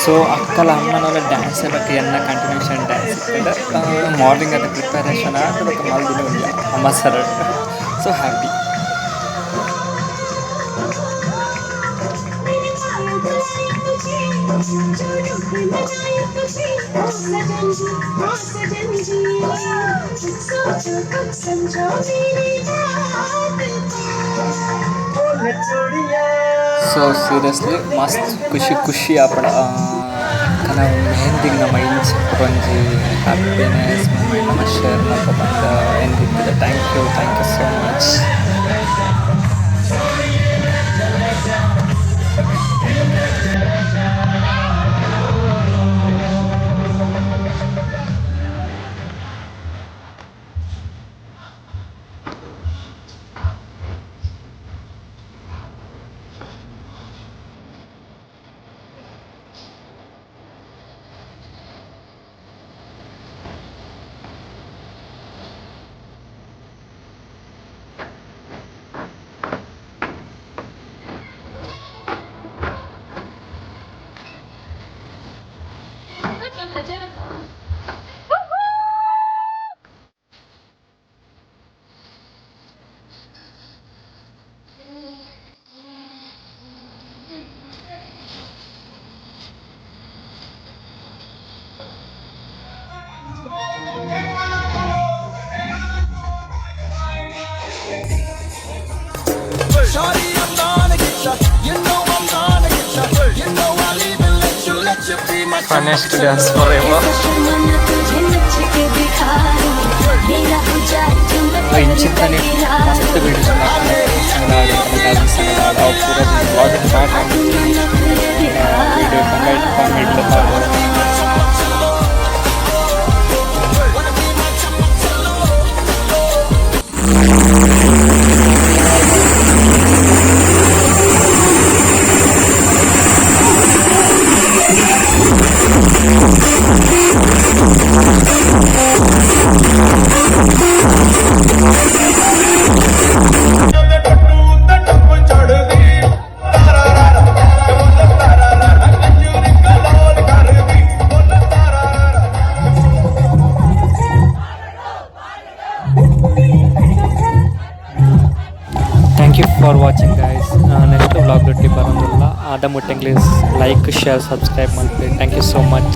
So ಅಕ್ಕಲ ಅಮ್ಮನವರ dance ಬಗ್ಗೆ ಎನ್ನ ಕಂಟಿನ್ಯೂಷನ್ ಡ್ಯಾನ್ಸ್ ಇರ್ತದೆ ಮಾರ್ನಿಂಗ್ ಅದು ಪ್ರಿಪರೇಷನ್ ಆದ ಮಲ್ದಿನ ಇಲ್ಲ ಅಮ್ಮ sir so happy. So seriously ಮಸ್ತ್ ಖುಷಿ ಖುಷಿ ಆಪಡ ನಾವು ಮೆಹಂದಿಗೆ ನಮ್ಮ ಇಂಚ್ ಒಂಜಿ ಹ್ಯಾಪಿನೆಸ್ ಮೂಮೆಂಟ್ ನಮ್ಮ ಶೇರ್ ಮಾಡ್ಬೇಕಂತ ಎಂದಿರ್ತದೆ. Thank you so much. Funniest dance forever. इंचिंतनी मस्त videos Thank you for watching guys. Next vlog ಬರೋದಿಲ್ಲ. ಆದ ಮುಟ್ಟಂಗ್ಲೀಸ್ ಲೈಕ್ ಶೇರ್ ಸಬ್ಸ್ಕ್ರೈಬ್ ಮಾಡ್ತೀವಿ. Thank you so much.